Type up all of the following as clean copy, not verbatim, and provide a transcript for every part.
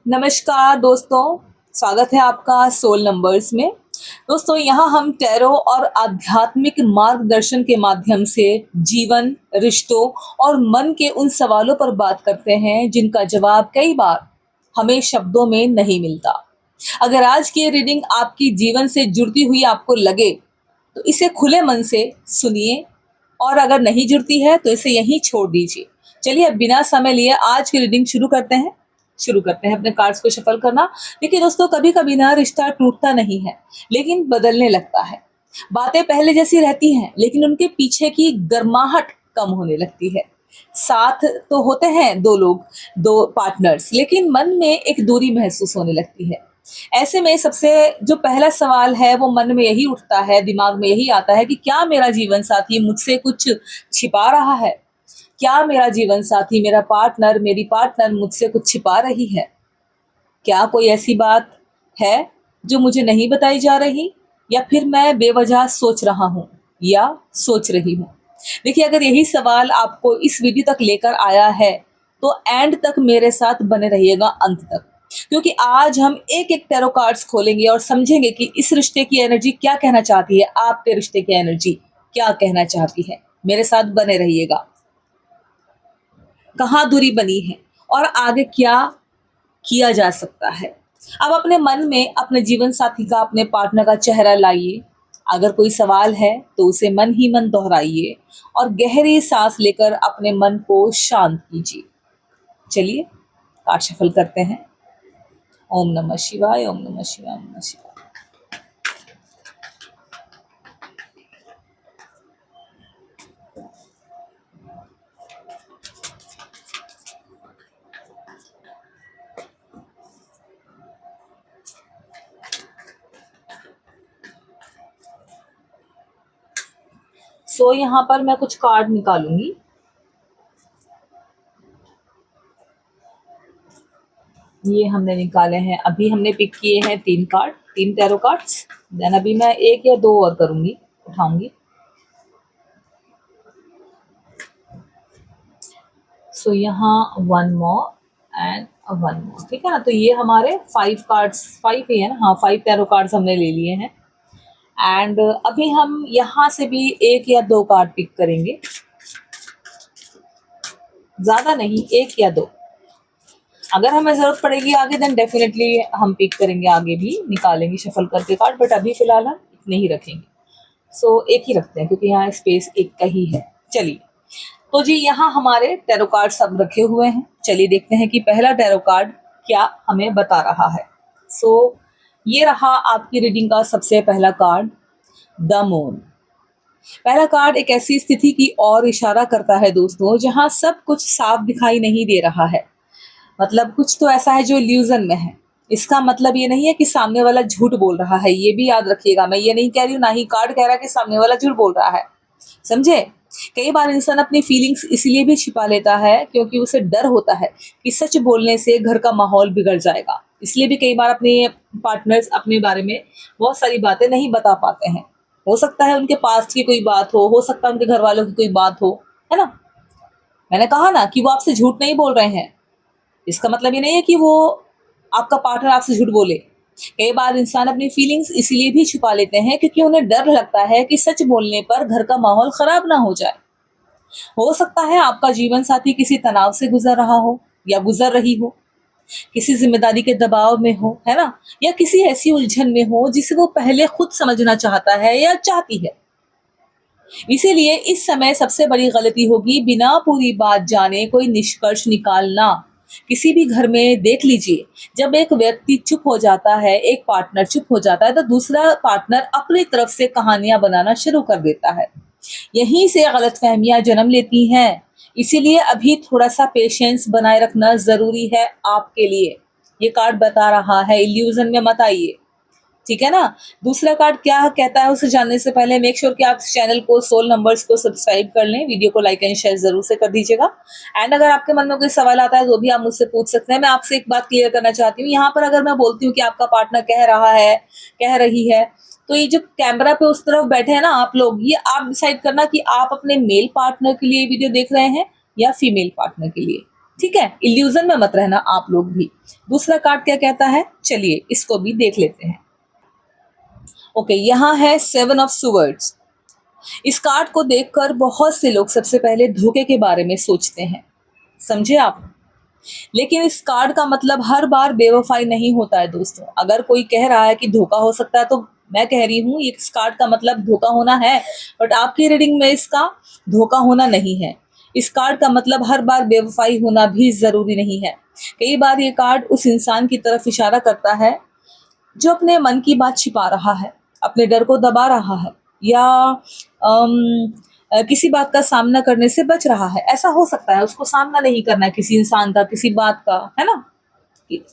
नमस्कार दोस्तों, स्वागत है आपका सोल नंबर्स में। दोस्तों यहाँ हम टैरो और आध्यात्मिक मार्गदर्शन के माध्यम से जीवन, रिश्तों और मन के उन सवालों पर बात करते हैं जिनका जवाब कई बार हमें शब्दों में नहीं मिलता। अगर आज की ये रीडिंग आपकी जीवन से जुड़ती हुई आपको लगे तो इसे खुले मन से सुनिए, और अगर नहीं जुड़ती है तो इसे यहीं छोड़ दीजिए। चलिए अब बिना समय लिए आज की रीडिंग शुरू करते हैं अपने कार्ड्स को शफल करना। देखिए दोस्तों, कभी कभी ना रिश्ता टूटता नहीं है लेकिन बदलने लगता है। बातें पहले जैसी रहती हैं लेकिन उनके पीछे की गर्माहट कम होने लगती है। साथ तो होते हैं दो लोग, दो पार्टनर्स, लेकिन मन में एक दूरी महसूस होने लगती है। ऐसे में सबसे जो पहला सवाल है वो मन में यही उठता है, दिमाग में यही आता है कि क्या मेरा जीवन साथी मुझसे कुछ छिपा रहा है? क्या मेरा जीवन साथी, मेरा पार्टनर, मेरी पार्टनर मुझसे कुछ छिपा रही है? क्या कोई ऐसी बात है जो मुझे नहीं बताई जा रही, या फिर मैं बेवजह सोच रहा हूँ या सोच रही हूँ? देखिए, अगर यही सवाल आपको इस वीडियो तक लेकर आया है तो एंड तक मेरे साथ बने रहिएगा, अंत तक, क्योंकि आज हम एक एक टैरो कार्ड्स खोलेंगे और समझेंगे कि इस रिश्ते की एनर्जी क्या कहना चाहती है, आपके रिश्ते की एनर्जी क्या कहना चाहती है। मेरे साथ बने रहिएगा। कहाँ दूरी बनी है और आगे क्या किया जा सकता है। अब अपने मन में अपने जीवन साथी का, अपने पार्टनर का चेहरा लाइए। अगर कोई सवाल है तो उसे मन ही मन दोहराइए और गहरी सांस लेकर अपने मन को शांत कीजिए। चलिए कार्ड शफल करते हैं। ओम नमः शिवाय, ओम नमः शिवाय, ओम नमः शिवाय। सो यहाँ पर मैं कुछ कार्ड निकालूंगी। ये हमने निकाले हैं, अभी हमने पिक किए हैं 3 कार्ड, 3 टैरो कार्ड्स। देन अभी मैं 1 या 2 और करूंगी, उठाऊंगी। सो यहाँ 1 मोर एंड 1 मोर, ठीक है ना। तो ये हमारे 5 कार्ड्स, 5 ही है ना, हाँ 5 टैरो कार्ड्स हमने ले लिए हैं। एंड अभी हम यहाँ से भी 1 या 2 कार्ड पिक करेंगे, ज्यादा नहीं, 1 या 2। अगर हमें जरूरत पड़ेगी आगे देन डेफिनेटली हम पिक करेंगे, आगे भी निकालेंगे शफल करके कार्ड, बट अभी फिलहाल हम इतने ही रखेंगे। सो 1 ही रखते हैं क्योंकि यहाँ स्पेस 1 का ही है। चलिए, तो जी यहाँ हमारे टैरो कार्ड सब रखे हुए हैं। चलिए देखते हैं कि पहला टैरो कार्ड क्या हमें बता रहा है। सो ये रहा आपकी रीडिंग का सबसे पहला कार्ड, द मून। पहला कार्ड एक ऐसी स्थिति की ओर इशारा करता है दोस्तों जहां सब कुछ साफ दिखाई नहीं दे रहा है। मतलब कुछ तो ऐसा है जो इल्यूजन में है। इसका मतलब ये नहीं है कि सामने वाला झूठ बोल रहा है, ये भी याद रखिएगा। मैं ये नहीं कह रही हूँ, ना ही कार्ड कह रहा है कि सामने वाला झूठ बोल रहा है, समझे। कई बार इंसान अपनी फीलिंग्स इसलिए भी छिपा लेता है क्योंकि उसे डर होता है कि सच बोलने से घर का माहौल बिगड़ जाएगा। इसलिए भी कई बार अपने पार्टनर्स अपने बारे में बहुत सारी बातें नहीं बता पाते हैं। हो सकता है उनके पास की कोई बात हो सकता है उनके घर वालों की कोई बात हो, है ना। मैंने कहा ना कि वो आपसे झूठ नहीं बोल रहे हैं, इसका मतलब ये नहीं है कि वो आपका पार्टनर आपसे झूठ बोले। कई बार इंसान अपनी फीलिंग्स इसीलिए भी छुपा लेते हैं क्योंकि उन्हें डर लगता है कि सच बोलने पर घर का माहौल खराब ना हो जाए। हो सकता है आपका जीवन साथी किसी तनाव से गुजर रहा हो या गुजर रही हो, किसी जिम्मेदारी के दबाव में हो, है ना, या किसी ऐसी उलझन में हो जिसे वो पहले खुद समझना चाहता है या चाहती है। इसीलिए इस समय सबसे बड़ी गलती होगी बिना पूरी बात जाने कोई निष्कर्ष निकालना। किसी भी घर में देख लीजिए, जब एक व्यक्ति चुप हो जाता है, एक पार्टनर चुप हो जाता है, तो दूसरा पार्टनर अपनी तरफ से कहानियां बनाना शुरू कर देता है। यहीं से गलतफहमियां जन्म लेती हैं। इसीलिए अभी थोड़ा सा पेशेंस बनाए रखना जरूरी है आपके लिए। ये कार्ड बता रहा है, इल्यूजन में मत आइए, ठीक है ना। दूसरा कार्ड क्या कहता है उसे जानने से पहले मेक श्योर कि आप इस चैनल को, सोल नंबर्स को सब्सक्राइब कर लें, वीडियो को लाइक एंड शेयर जरूर से कर दीजिएगा। एंड अगर आपके मन में कोई सवाल आता है तो भी आप मुझसे पूछ सकते हैं। मैं आपसे एक बात क्लियर करना चाहती हूँ, यहाँ पर अगर मैं बोलती हूँ कि आपका पार्टनर कह रहा है, कह रही है, तो ये जो कैमरा पे उस तरफ बैठे हैं ना आप लोग, ये आप डिसाइड करना कि आप अपने मेल पार्टनर के लिए वीडियो देख रहे हैं या फीमेल पार्टनर के लिए। ठीक है, इल्यूजन में मत रहना आप लोग भी। दूसरा कार्ड क्या कहता है, चलिए इसको भी देख लेते हैं। ओके, यहाँ है 7 ऑफ स्वर्ड्स। इस कार्ड को देखकर बहुत से लोग सबसे पहले धोखे के बारे में सोचते हैं, समझे आप। लेकिन इस कार्ड का मतलब हर बार बेवफाई नहीं होता है दोस्तों। अगर कोई कह रहा है कि धोखा हो सकता है, तो मैं कह रही हूँ इस कार्ड का मतलब धोखा होना है, बट आपकी रीडिंग में इसका धोखा होना नहीं है। इस कार्ड का मतलब हर बार बेवफाई होना भी जरूरी नहीं है। कई बार ये कार्ड उस इंसान की तरफ इशारा करता है जो अपने मन की बात छिपा रहा है, अपने डर को दबा रहा है, या किसी बात का सामना करने से बच रहा है। ऐसा हो सकता है उसको सामना नहीं करना है किसी इंसान का, किसी बात का, है ना,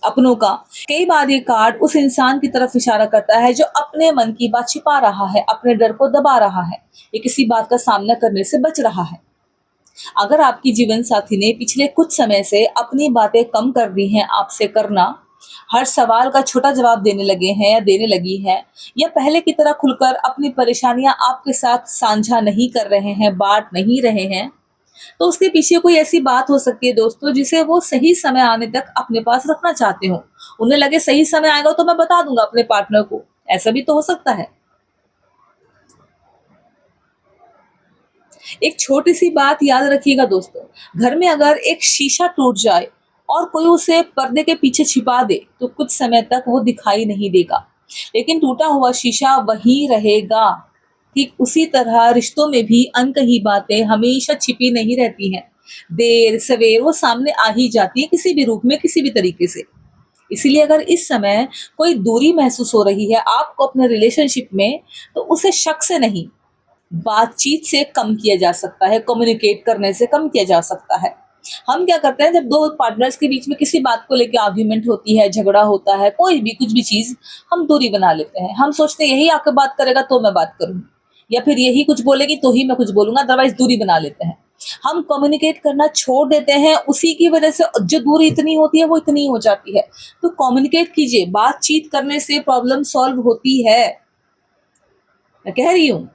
अपनों का। कई बार ये कार्ड उस इंसान की तरफ इशारा करता है जो अपने मन की बात छिपा रहा है, अपने डर को दबा रहा है, या किसी बात का सामना करने से बच रहा है। अगर आपकी जीवन साथी ने पिछले कुछ समय से अपनी बातें कम कर दी हैं आपसे करना, हर सवाल का छोटा जवाब देने लगे हैं या देने लगी है, या पहले की तरह खुलकर अपनी परेशानियां आपके साथ साझा नहीं कर रहे हैं, बांट नहीं रहे हैं, तो उसके पीछे कोई ऐसी बात हो सकती है दोस्तों जिसे वो सही समय आने तक अपने पास रखना चाहते हो। उन्हें लगे सही समय आएगा तो मैं बता दूंगा अपने पार्टनर को, ऐसा भी तो हो सकता है। एक छोटी सी बात याद रखिएगा दोस्तों, घर में अगर एक शीशा टूट जाए और कोई उसे पर्दे के पीछे छिपा दे तो कुछ समय तक वो दिखाई नहीं देगा, लेकिन टूटा हुआ शीशा वहीं रहेगा। ठीक उसी तरह रिश्तों में भी अनकही बातें हमेशा छिपी नहीं रहती हैं, देर सवेर वो सामने आ ही जाती है किसी भी रूप में, किसी भी तरीके से। इसीलिए अगर इस समय कोई दूरी महसूस हो रही है आपको अपने रिलेशनशिप में, तो उसे शक से नहीं, बातचीत से कम किया जा सकता है, कम्युनिकेट करने से कम किया जा सकता है। हम क्या करते हैं, जब दो पार्टनर्स के बीच में किसी बात को लेकर आर्ग्यूमेंट होती है, झगड़ा होता है, कोई भी कुछ भी चीज, हम दूरी बना लेते हैं। हम सोचते हैं यही आके बात करेगा तो मैं बात करूंगी, या फिर यही कुछ बोलेगी तो ही मैं कुछ बोलूंगा, अदरवाइज दूरी बना लेते हैं। हम कम्युनिकेट करना छोड़ देते हैं, उसी की वजह से जो दूरी इतनी होती है वो इतनी हो जाती है। तो कम्युनिकेट कीजिए, बातचीत करने से प्रॉब्लम सॉल्व होती है। मैं कह रही हूँ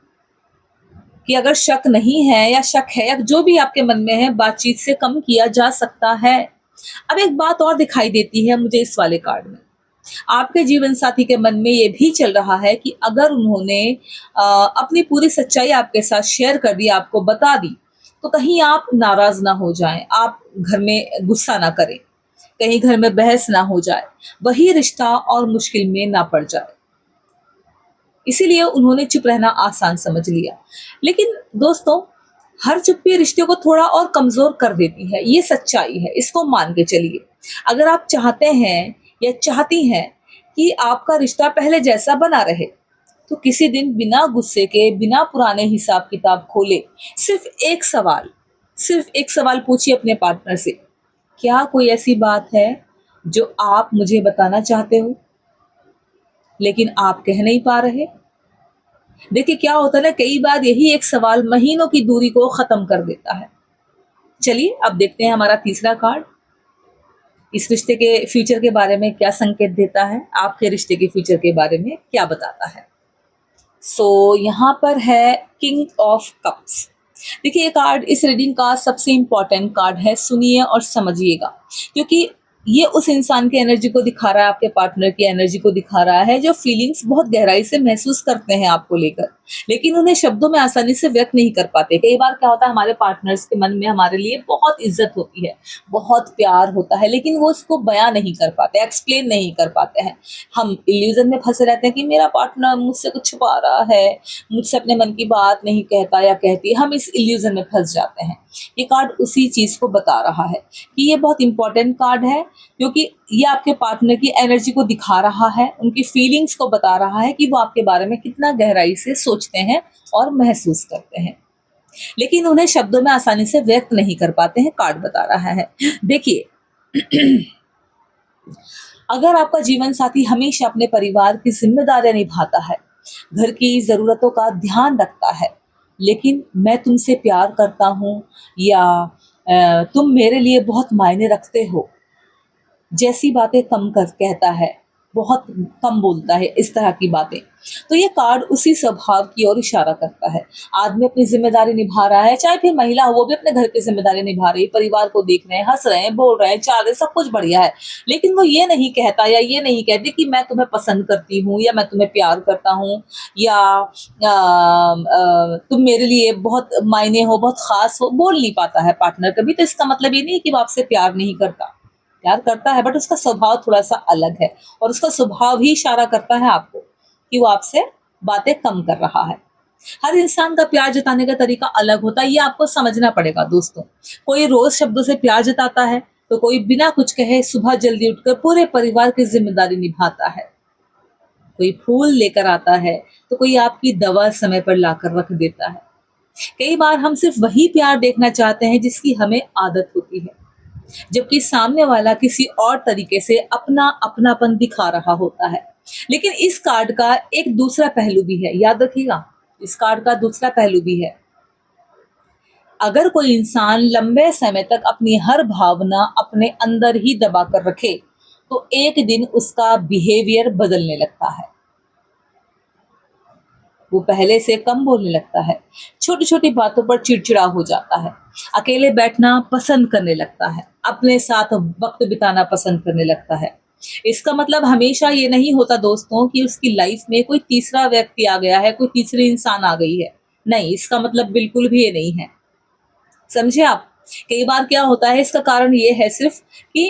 कि अगर शक नहीं है या शक है या जो भी आपके मन में है, बातचीत से कम किया जा सकता है। अब एक बात और दिखाई देती है मुझे इस वाले कार्ड में। आपके जीवन साथी के मन में ये भी चल रहा है कि अगर उन्होंने अपनी पूरी सच्चाई आपके साथ शेयर कर दी, आपको बता दी, तो कहीं आप नाराज ना हो जाएं, आप घर में गुस्सा ना करें, कहीं घर में बहस ना हो जाए, वही रिश्ता और मुश्किल में ना पड़ जाए। इसीलिए उन्होंने चुप रहना आसान समझ लिया। लेकिन दोस्तों, हर चुप्पी रिश्ते को थोड़ा और कमजोर कर देती है, ये सच्चाई है, इसको मान के चलिए। अगर आप चाहते हैं या चाहती हैं कि आपका रिश्ता पहले जैसा बना रहे, तो किसी दिन बिना गुस्से के, बिना पुराने हिसाब किताब खोले, सिर्फ एक सवाल पूछिए अपने पार्टनर से, क्या कोई ऐसी बात है जो आप मुझे बताना चाहते हो लेकिन आप कह नहीं पा रहे। देखिए क्या होता है ना, कई बार यही एक सवाल महीनों की दूरी को खत्म कर देता है। चलिए अब देखते हैं हमारा तीसरा कार्ड इस रिश्ते के फ्यूचर के बारे में क्या संकेत देता है, आपके रिश्ते के फ्यूचर के बारे में क्या बताता है। यहाँ पर है किंग ऑफ कप्स। देखिए ये कार्ड इस रीडिंग का सबसे इंपॉर्टेंट कार्ड है, सुनिए और समझिएगा, क्योंकि ये उस इंसान की एनर्जी को दिखा रहा है, आपके पार्टनर की एनर्जी को दिखा रहा है, जो फीलिंग्स बहुत गहराई से महसूस करते हैं आपको लेकर, लेकिन उन्हें शब्दों में आसानी से व्यक्त नहीं कर पाते। कई बार क्या होता है, हमारे पार्टनर्स के मन में हमारे लिए बहुत इज्जत होती है, बहुत प्यार होता है, लेकिन वो उसको बयां नहीं कर पाते, एक्सप्लेन नहीं कर पाते हैं। हम इल्यूजन में फंसे रहते हैं कि मेरा पार्टनर मुझसे कुछ छुपा रहा है, मुझसे अपने मन की बात नहीं कहता या कहती, हम इस इल्यूजन में फंस जाते हैं। ये कार्ड उसी चीज को बता रहा है कि ये बहुत इंपॉर्टेंट कार्ड है, क्योंकि ये आपके पार्टनर की एनर्जी को दिखा रहा है, उनकी फीलिंग्स को बता रहा है कि वो आपके बारे में कितना गहराई से सोचते हैं और महसूस करते हैं, लेकिन उन्हें शब्दों में आसानी से व्यक्त नहीं कर पाते हैं, कार्ड बता रहा है। देखिए अगर आपका जीवन साथी हमेशा अपने परिवार की जिम्मेदारियां निभाता है, घर की जरूरतों का ध्यान रखता है, लेकिन मैं तुमसे प्यार करता हूँ, या तुम मेरे लिए बहुत मायने रखते हो जैसी बातें कम कर कहता है, बहुत कम बोलता है इस तरह की बातें। तो ये कार्ड उसी स्वभाव की ओर इशारा करता है। आदमी अपनी जिम्मेदारी निभा रहा है, चाहे फिर महिला हो, वो भी अपने घर की जिम्मेदारी निभा रही है, परिवार को देख रहे हैं, हंस रहे हैं, बोल रहे हैं, चाल रहे हैं, सब कुछ बढ़िया है। लेकिन वो ये नहीं कहता या ये नहीं कहती कि मैं तुम्हें पसंद करती हूँ या मैं तुम्हें प्यार करता हूँ या तुम मेरे लिए बहुत मायने हो, बहुत खास हो। बोल नहीं पाता है पार्टनर कभी। तो इसका मतलब ये नहीं कि वो आपसे प्यार नहीं करता, प्यार करता है, बट उसका स्वभाव थोड़ा सा अलग है और उसका स्वभाव ही इशारा करता है आपको कि वो आपसे बातें कम कर रहा है। हर इंसान का प्यार जताने का तरीका अलग होता है, ये आपको समझना पड़ेगा दोस्तों। कोई रोज शब्दों से प्यार जताता है, तो कोई बिना कुछ कहे सुबह जल्दी उठकर पूरे परिवार की जिम्मेदारी निभाता है। कोई फूल लेकर आता है, तो कोई आपकी दवा समय पर लाकर रख देता है। कई बार हम सिर्फ वही प्यार देखना चाहते हैं जिसकी हमें आदत होती है, जबकि सामने वाला किसी और तरीके से अपना अपनापन दिखा रहा होता है। लेकिन इस कार्ड का एक दूसरा पहलू भी है, याद रखिएगा, इस कार्ड का दूसरा पहलू भी है। अगर कोई इंसान लंबे समय तक अपनी हर भावना अपने अंदर ही दबा कर रखे, तो एक दिन उसका बिहेवियर बदलने लगता है। वो पहले से कम बोलने लगता है, छोटी छोटी बातों पर चिड़चिड़ा हो जाता है, अकेले बैठना पसंद करने लगता है, अपने साथ वक्त बिताना पसंद करने लगता है। इसका मतलब हमेशा ये नहीं होता दोस्तों कि उसकी लाइफ में कोई तीसरा व्यक्ति आ गया है, कोई तीसरी इंसान आ गई है। नहीं, इसका मतलब बिल्कुल भी ये नहीं है। समझे आप? कई बार क्या होता है, इसका कारण ये है सिर्फ कि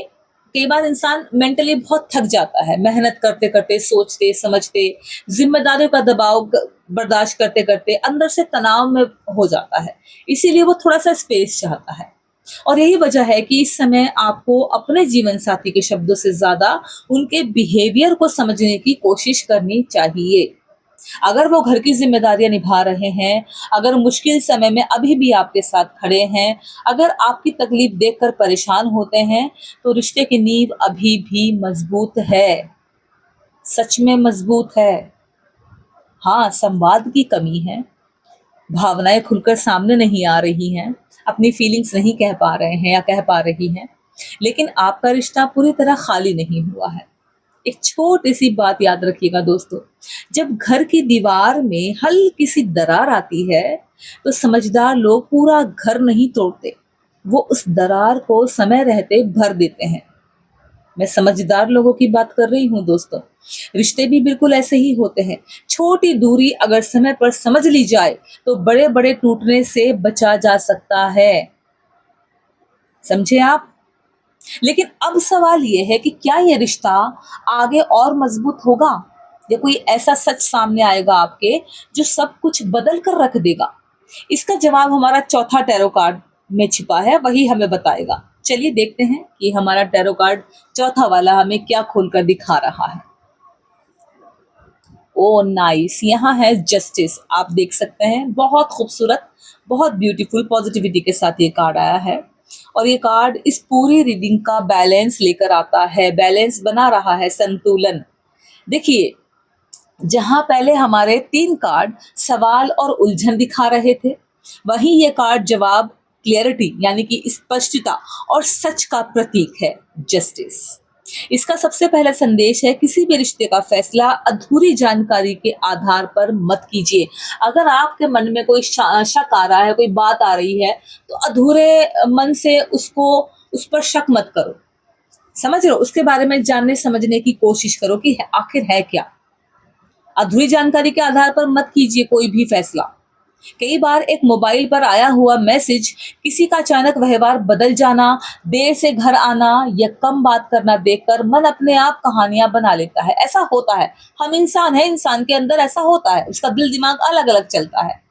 कई बार इंसान मेंटली बहुत थक जाता है, मेहनत करते करते, सोचते समझते, जिम्मेदारियों का दबाव बर्दाश्त करते करते अंदर से तनाव में हो जाता है। इसीलिए वो थोड़ा सा स्पेस चाहता है। और यही वजह है कि इस समय आपको अपने जीवन साथी के शब्दों से ज्यादा उनके बिहेवियर को समझने की कोशिश करनी चाहिए। अगर वो घर की जिम्मेदारियां निभा रहे हैं, अगर मुश्किल समय में अभी भी आपके साथ खड़े हैं, अगर आपकी तकलीफ देखकर परेशान होते हैं, तो रिश्ते की नींव अभी भी मजबूत है, सच में मजबूत है। हाँ, संवाद की कमी है, भावनाएं खुलकर सामने नहीं आ रही हैं, अपनी फीलिंग्स नहीं कह पा रहे हैं या कह पा रही हैं, लेकिन आपका रिश्ता पूरी तरह खाली नहीं हुआ है। एक छोटी सी बात याद रखिएगा दोस्तों, जब घर की दीवार में हल्की सी दरार आती है, तो समझदार लोग पूरा घर नहीं तोड़ते, वो उस दरार को समय रहते भर देते हैं। मैं समझदार लोगों की बात कर रही हूँ दोस्तों। रिश्ते भी बिल्कुल ऐसे ही होते हैं। छोटी दूरी अगर समय पर समझ ली जाए, तो बड़े बड़े टूटने से बचा जा सकता है। समझे आप? लेकिन अब सवाल ये है कि क्या ये रिश्ता आगे और मजबूत होगा, या कोई ऐसा सच सामने आएगा आपके जो सब कुछ बदल कर रख देगा? इसका जवाब हमारा चौथा टैरो कार्ड में छिपा है, वही हमें बताएगा। चलिए देखते हैं कि हमारा टैरो कार्ड चौथा वाला हमें क्या खोलकर दिखा रहा है। ओ नाइस, यहाँ है जस्टिस। आप देख सकते हैं, बहुत खूबसूरत, बहुत ब्यूटीफुल पॉजिटिविटी के साथ ये कार्ड आया है। और ये कार्ड इस पूरी रीडिंग का बैलेंस लेकर आता है, बैलेंस बना रहा है, संतुलन। देखिए, जहां पहले हमारे 3 कार्ड सवाल और उलझन दिखा रहे थे, वहीं ये कार्ड जवाब, क्लियरिटी यानी कि स्पष्टता और सच का प्रतीक है, जस्टिस। इसका सबसे पहला संदेश है, किसी भी रिश्ते का फैसला अधूरी जानकारी के आधार पर मत कीजिए। अगर आपके मन में कोई शक आ रहा है, कोई बात आ रही है, तो अधूरे मन से उस पर शक मत करो। समझ रहे हो? उसके बारे में जानने समझने की कोशिश करो कि आखिर है क्या। अधूरी जानकारी के आधार पर मत कीजिए कोई भी फैसला। कई बार एक मोबाइल पर आया हुआ मैसेज, किसी का अचानक व्यवहार बदल जाना, देर से घर आना या कम बात करना देखकर मन अपने आप कहानियां बना लेता है। ऐसा होता है, हम इंसान हैं, इंसान के अंदर ऐसा होता है, उसका दिल दिमाग अलग अलग चलता है।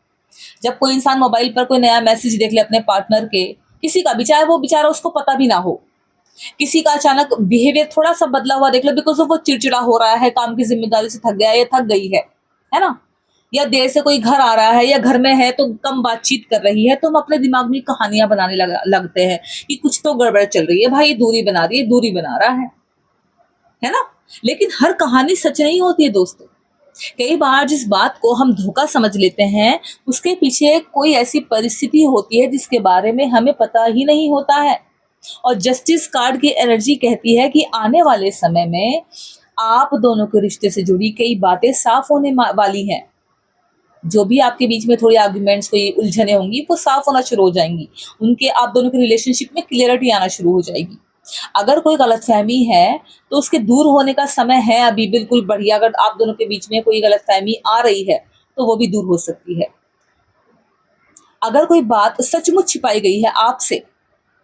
जब कोई इंसान मोबाइल पर कोई नया मैसेज देख ले अपने पार्टनर के, किसी का भी, चाहे वो बेचारा उसको पता भी ना हो, किसी का अचानक बिहेवियर थोड़ा सा बदला हुआ देख लो, बिकॉज वो चिड़चिड़ा हो रहा है, काम की जिम्मेदारी से थक गया है या थक गई है ना, या देर से कोई घर आ रहा है या घर में है तो कम बातचीत कर रही है, तो हम अपने दिमाग में कहानियां बनाने लगते हैं कि कुछ तो गड़बड़ चल रही है, भाई दूरी बना रही है, दूरी बना रहा है ना। लेकिन हर कहानी सच नहीं होती है दोस्तों। कई बार जिस बात को हम धोखा समझ लेते हैं, उसके पीछे कोई ऐसी परिस्थिति होती है जिसके बारे में हमें पता ही नहीं होता है। और जस्टिस कार्ड की एनर्जी कहती है कि आने वाले समय में आप दोनों के रिश्ते से जुड़ी कई बातें साफ होने वाली हैं। जो भी आपके बीच में थोड़ी आर्ग्यूमेंट्स, कोई उलझने होंगी, वो साफ होना शुरू हो जाएंगी। उनके आप दोनों के रिलेशनशिप में क्लियरिटी आना शुरू हो जाएगी। अगर कोई गलतफहमी है तो उसके दूर होने का समय है अभी, बिल्कुल बढ़िया। अगर आप दोनों के बीच में कोई गलतफहमी आ रही है तो वो भी दूर हो सकती है। अगर कोई बात सचमुच छिपाई गई है आपसे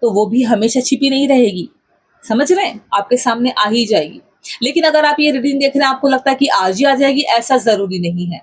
तो वो भी हमेशा छिपी नहीं रहेगी, समझ रहे हैं, आपके सामने आ ही जाएगी। लेकिन अगर आप ये रीडिंग देख रहे हैं, आपको लगता है कि आज ही आ जाएगी, ऐसा जरूरी नहीं है।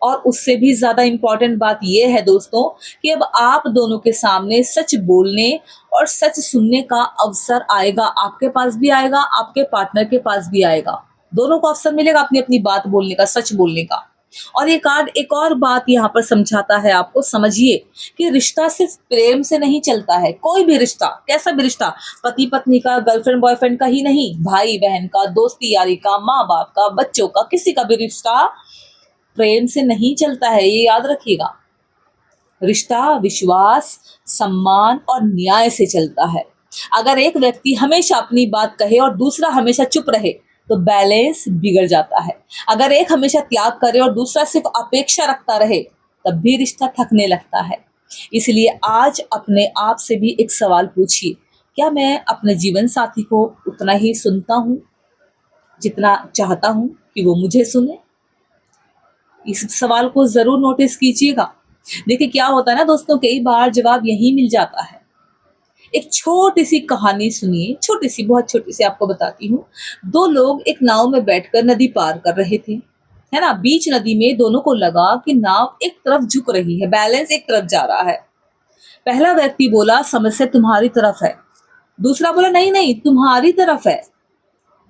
और उससे भी ज्यादा इंपॉर्टेंट बात यह है दोस्तों कि अब आप दोनों के सामने सच बोलने और सच सुनने का अवसर आएगा। आपके पास भी आएगा, आपके पार्टनर के पास भी आएगा। दोनों को अवसर मिलेगा अपनी अपनी बात बोलने का, सच बोलने का। और ये कार्ड एक और बात यहाँ पर समझाता है आपको, समझिए कि रिश्ता सिर्फ प्रेम से नहीं चलता है। कोई भी रिश्ता, कैसा भी रिश्ता, पति पत्नी का, गर्लफ्रेंड बॉयफ्रेंड का ही नहीं, भाई बहन का, दोस्ती यारी का, माँ बाप का, बच्चों का, किसी का भी रिश्ता प्रेम से नहीं चलता है, ये याद रखिएगा। रिश्ता विश्वास, सम्मान और न्याय से चलता है। अगर एक व्यक्ति हमेशा अपनी बात कहे और दूसरा हमेशा चुप रहे तो बैलेंस बिगड़ जाता है। अगर एक हमेशा त्याग करे और दूसरा सिर्फ अपेक्षा रखता रहे तब भी रिश्ता थकने लगता है। इसलिए आज अपने आप से भी एक सवाल पूछिए, क्या मैं अपने जीवन साथी को उतना ही सुनता हूँ जितना चाहता हूँ कि वो मुझे सुने? इस सवाल को जरूर नोटिस कीजिएगा। देखिए क्या होता है ना दोस्तों, कई बार जवाब यही मिल जाता है। एक छोटी सी कहानी सुनिए, छोटी सी, बहुत छोटी सी, आपको बताती हूँ। दो लोग एक नाव में बैठकर नदी पार कर रहे थे, है ना। बीच नदी में दोनों को लगा कि नाव एक तरफ झुक रही है, बैलेंस एक तरफ जा रहा है। पहला व्यक्ति बोला समस्या तुम्हारी तरफ है, दूसरा बोला नहीं नहीं तुम्हारी तरफ है।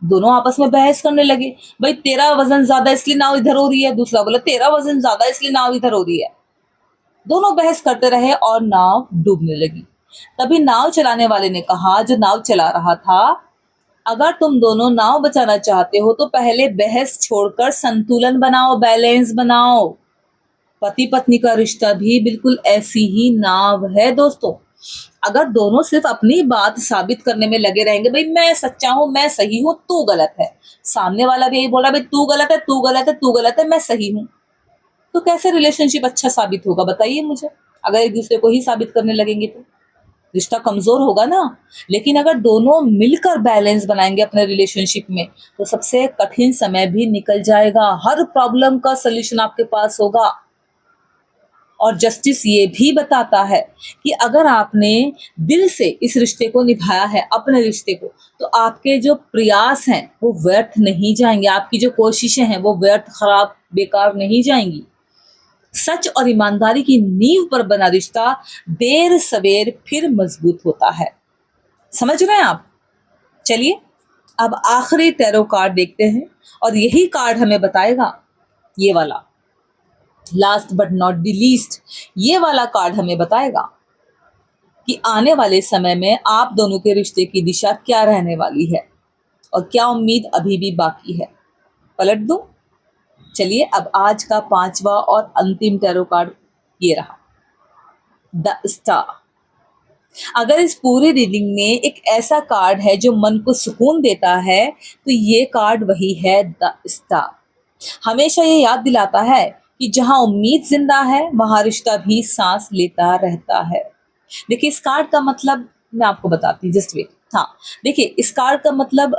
दोनों आपस में बहस करने लगे, भाई तेरा वजन ज्यादा इसलिए नाव इधर हो रही है, दूसरा बोला तेरा वजन ज्यादा इसलिए नाव इधर हो रही है। दोनों बहस करते रहे और नाव डूबने लगी। तभी नाव चलाने वाले ने कहा, जो नाव चला रहा था, अगर तुम दोनों नाव बचाना चाहते हो तो पहले बहस छोड़कर संतुलन बनाओ, बैलेंस बनाओ। पति पत्नी का रिश्ता भी बिल्कुल ऐसी ही नाव है दोस्तों। अगर दोनों सिर्फ अपनी बात साबित करने में लगे रहेंगे, भाई मैं सच्चा हूं, मैं सही हूं, तू गलत है, सामने वाला भी यही बोला, भाई तू गलत है, तू गलत है, तू गलत है, मैं सही हूं, तो कैसे रिलेशनशिप अच्छा साबित होगा, बताइए मुझे। अगर एक दूसरे को ही साबित करने लगेंगे तो रिश्ता कमजोर होगा ना। लेकिन अगर दोनों मिलकर बैलेंस बनाएंगे अपने रिलेशनशिप में तो सबसे कठिन समय भी निकल जाएगा, हर प्रॉब्लम का सलूशन आपके पास होगा। और जस्टिस ये भी बताता है कि अगर आपने दिल से इस रिश्ते को निभाया है, अपने रिश्ते को, तो आपके जो प्रयास हैं वो व्यर्थ नहीं जाएंगे, आपकी जो कोशिशें हैं वो व्यर्थ, खराब, बेकार नहीं जाएंगी। सच और ईमानदारी की नींव पर बना रिश्ता देर सवेर फिर मजबूत होता है। समझ रहे हैं आप? चलिए अब आखिरी टैरो कार्ड देखते हैं और यही कार्ड हमें बताएगा, ये वाला, last but not the least, ये वाला कार्ड हमें बताएगा कि आने वाले समय में आप दोनों के रिश्ते की दिशा क्या रहने वाली है और क्या उम्मीद अभी भी बाकी है। पलट दूं? चलिए अब आज का पांचवा और अंतिम टैरो कार्ड ये रहा, द स्टार। अगर इस पूरी रीडिंग में एक ऐसा कार्ड है जो मन को सुकून देता है तो ये कार्ड वही है, द स्टार। हमेशा ये याद दिलाता है कि जहां उम्मीद जिंदा है वहां रिश्ता भी सांस लेता रहता है। देखिए इस कार्ड का मतलब मैं आपको बताती हूँ, जस्ट वेट। हाँ देखिए इस कार्ड का मतलब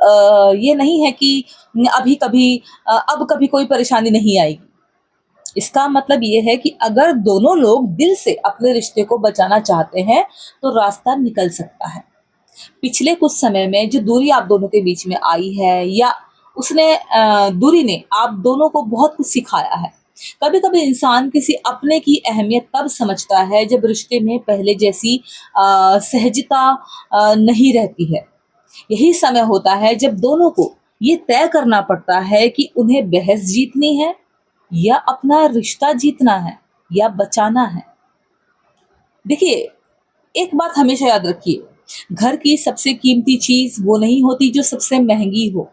ये नहीं है कि अभी कभी अब कभी कोई परेशानी नहीं आएगी। इसका मतलब ये है कि अगर दोनों लोग दिल से अपने रिश्ते को बचाना चाहते हैं तो रास्ता निकल सकता है। पिछले कुछ समय में जो दूरी आप दोनों के बीच में आई है या उसने दूरी ने आप दोनों को बहुत कुछ सिखाया है। कभी कभी इंसान किसी अपने की अहमियत तब समझता है जब रिश्ते में पहले जैसी सहजता नहीं रहती है। यही समय होता है जब दोनों को ये तय करना पड़ता है कि उन्हें बहस जीतनी है या अपना रिश्ता जीतना है या बचाना है। देखिए एक बात हमेशा याद रखिए, घर की सबसे कीमती चीज वो नहीं होती जो सबसे महंगी हो,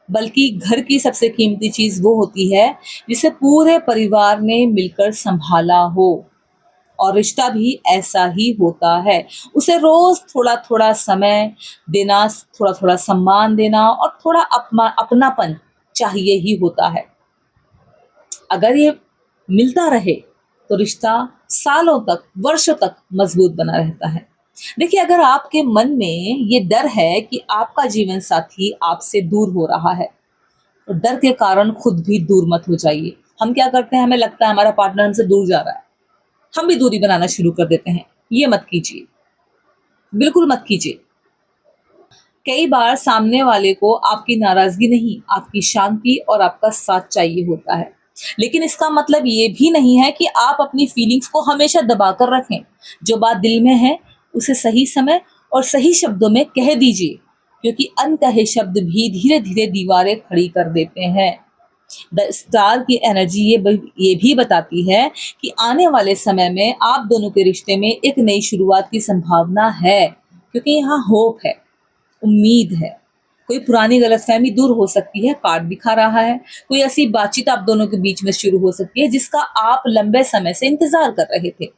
बल्कि घर की सबसे कीमती चीज वो होती है जिसे पूरे परिवार ने मिलकर संभाला हो। और रिश्ता भी ऐसा ही होता है। उसे रोज थोड़ा थोड़ा समय देना, थोड़ा थोड़ा सम्मान देना और थोड़ा अपनापन चाहिए ही होता है। अगर ये मिलता रहे तो रिश्ता सालों तक, वर्षों तक मजबूत बना रहता है। देखिए, अगर आपके मन में ये डर है कि आपका जीवन साथी आपसे दूर हो रहा है, तो डर के कारण खुद भी दूर मत हो जाइए। हम क्या करते हैं, हमें लगता है हमारा पार्टनर हमसे दूर जा रहा है, हम भी दूरी बनाना शुरू कर देते हैं। ये मत कीजिए, बिल्कुल मत कीजिए। कई बार सामने वाले को आपकी नाराजगी नहीं, आपकी शांति और आपका साथ चाहिए होता है। लेकिन इसका मतलब ये भी नहीं है कि आप अपनी फीलिंग्स को हमेशा दबा कर रखें। जो बात दिल में है उसे सही समय और सही शब्दों में कह दीजिए, क्योंकि अनकहे शब्द भी धीरे धीरे दीवारें खड़ी कर देते हैं। द स्टार की एनर्जी ये भी बताती है कि आने वाले समय में आप दोनों के रिश्ते में एक नई शुरुआत की संभावना है, क्योंकि यहाँ होप है, उम्मीद है। कोई पुरानी गलतफहमी दूर हो सकती है, कार्ड दिखा रहा है। कोई ऐसी बातचीत आप दोनों के बीच में शुरू हो सकती है जिसका आप लंबे समय से इंतजार कर रहे थे,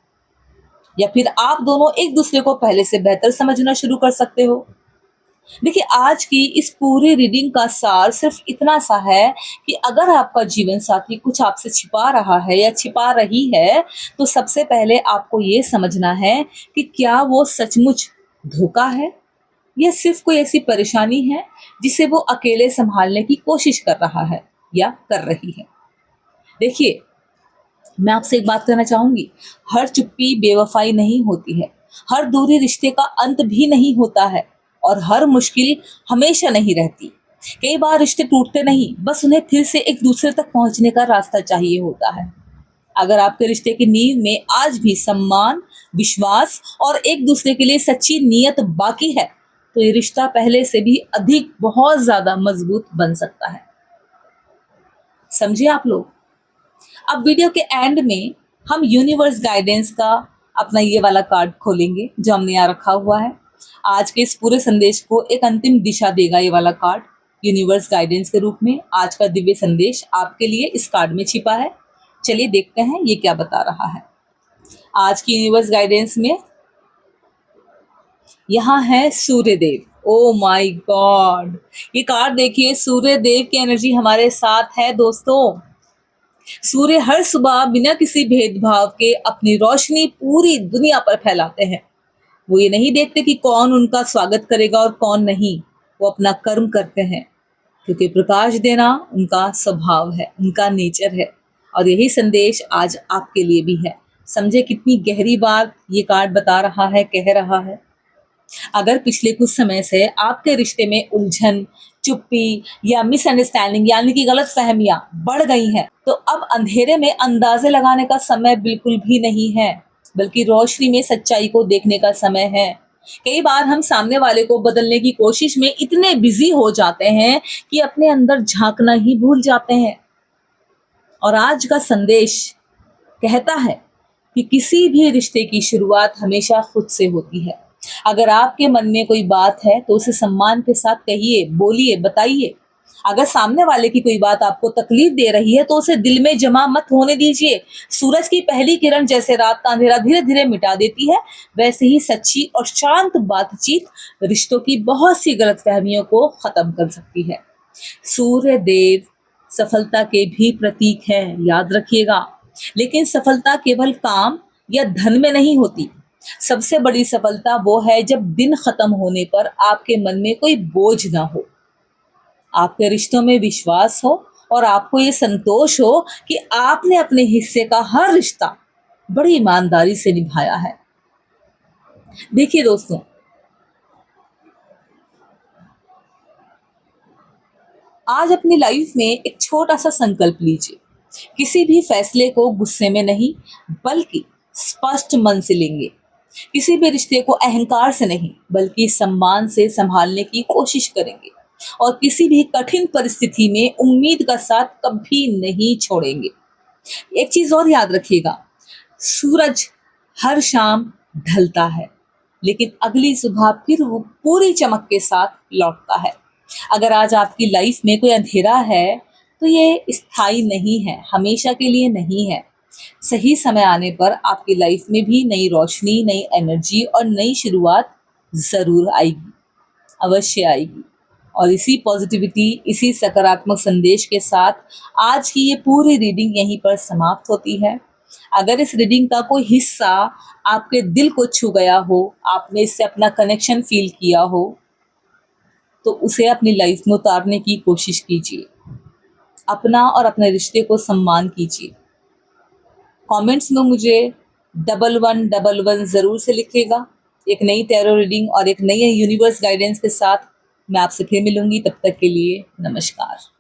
या फिर आप दोनों एक दूसरे को पहले से बेहतर समझना शुरू कर सकते हो। देखिए, आज की इस पूरी रीडिंग का सार सिर्फ इतना सा है कि अगर आपका जीवन साथी कुछ आपसे छिपा रहा है या छिपा रही है, तो सबसे पहले आपको ये समझना है कि क्या वो सचमुच धोखा है या सिर्फ कोई ऐसी परेशानी है जिसे वो अकेले संभालने की कोशिश कर रहा है या कर रही है। देखिए, मैं आपसे एक बात कहना चाहूंगी, हर चुप्पी बेवफाई नहीं होती है, हर दूरी रिश्ते का अंत भी नहीं होता है, और हर मुश्किल हमेशा नहीं रहती। कई बार रिश्ते टूटते नहीं, बस उन्हें फिर से एक दूसरे तक पहुंचने का रास्ता चाहिए होता है। अगर आपके रिश्ते की नींव में आज भी सम्मान, विश्वास और एक दूसरे के लिए सच्ची नीयत बाकी है, तो ये रिश्ता पहले से भी अधिक, बहुत ज्यादा मजबूत बन सकता है। समझिए आप लोग। अब वीडियो के एंड में हम यूनिवर्स गाइडेंस का अपना ये वाला कार्ड खोलेंगे जो हमने यहाँ रखा हुआ है। आज के इस पूरे संदेश को एक अंतिम दिशा देगा ये वाला कार्ड यूनिवर्स गाइडेंस के रूप में। आज का दिव्य संदेश आपके लिए इस कार्ड में छिपा है। चलिए देखते हैं ये क्या बता रहा है। आज की यूनिवर्स गाइडेंस में यहाँ है सूर्य देव। ओ माय गॉड, ये कार्ड देखिए, सूर्य देव की एनर्जी हमारे साथ है दोस्तों। सूर्य हर सुबह बिना किसी भेदभाव के अपनी रोशनी पूरी दुनिया पर फैलाते हैं। वो ये नहीं देखते कि कौन उनका स्वागत करेगा और कौन नहीं, वो अपना कर्म करते हैं, क्योंकि प्रकाश देना उनका स्वभाव है, उनका नेचर है। और यही संदेश आज आपके लिए भी है। समझे कितनी गहरी बात ये कार्ड बता रहा है, कह रहा है। अगर पिछले कुछ समय से आपके रिश्ते में उलझन, चुप्पी या मिसअंडरस्टैंडिंग यानी कि गलत फहमियां बढ़ गई हैं, तो अब अंधेरे में अंदाजे लगाने का समय बिल्कुल भी नहीं है, बल्कि रोशनी में सच्चाई को देखने का समय है। कई बार हम सामने वाले को बदलने की कोशिश में इतने बिजी हो जाते हैं कि अपने अंदर झांकना ही भूल जाते हैं। और आज का संदेश कहता है कि किसी भी रिश्ते की शुरुआत हमेशा खुद से होती है। अगर आपके मन में कोई बात है तो उसे सम्मान के साथ कहिए, बोलिए, बताइए। अगर सामने वाले की कोई बात आपको तकलीफ दे रही है तो उसे दिल में जमा मत होने दीजिए। सूरज की पहली किरण जैसे रात का अंधेरा धीरे धीरे मिटा देती है, वैसे ही सच्ची और शांत बातचीत रिश्तों की बहुत सी गलतफहमियों को खत्म कर सकती है। सूर्य देव सफलता के भी प्रतीक हैं, याद रखिएगा। लेकिन सफलता केवल काम या धन में नहीं होती। सबसे बड़ी सफलता वो है जब दिन खत्म होने पर आपके मन में कोई बोझ ना हो, आपके रिश्तों में विश्वास हो और आपको ये संतोष हो कि आपने अपने हिस्से का हर रिश्ता बड़ी ईमानदारी से निभाया है। देखिए दोस्तों, आज अपनी लाइफ में एक छोटा सा संकल्प लीजिए। किसी भी फैसले को गुस्से में नहीं, बल्कि स्पष्ट मन से लेंगे। किसी भी रिश्ते को अहंकार से नहीं, बल्कि सम्मान से संभालने की कोशिश करेंगे। और किसी भी कठिन परिस्थिति में उम्मीद का साथ कभी नहीं छोड़ेंगे। एक चीज और याद रखिएगा, सूरज हर शाम ढलता है, लेकिन अगली सुबह फिर वो पूरी चमक के साथ लौटता है। अगर आज आपकी लाइफ में कोई अंधेरा है तो ये स्थायी नहीं है, हमेशा के लिए नहीं है। सही समय आने पर आपकी लाइफ में भी नई रोशनी, नई एनर्जी और नई शुरुआत ज़रूर आएगी, अवश्य आएगी। और इसी पॉजिटिविटी, इसी सकारात्मक संदेश के साथ आज की ये पूरी रीडिंग यहीं पर समाप्त होती है। अगर इस रीडिंग का कोई हिस्सा आपके दिल को छू गया हो, आपने इससे अपना कनेक्शन फील किया हो, तो उसे अपनी लाइफ में उतारने की कोशिश कीजिए। अपना और अपने रिश्ते को सम्मान कीजिए। कमेंट्स में मुझे 1111 ज़रूर से लिखिएगा। एक नई टैरो रीडिंग और एक नई यूनिवर्स गाइडेंस के साथ मैं आपसे फिर मिलूंगी। तब तक के लिए नमस्कार।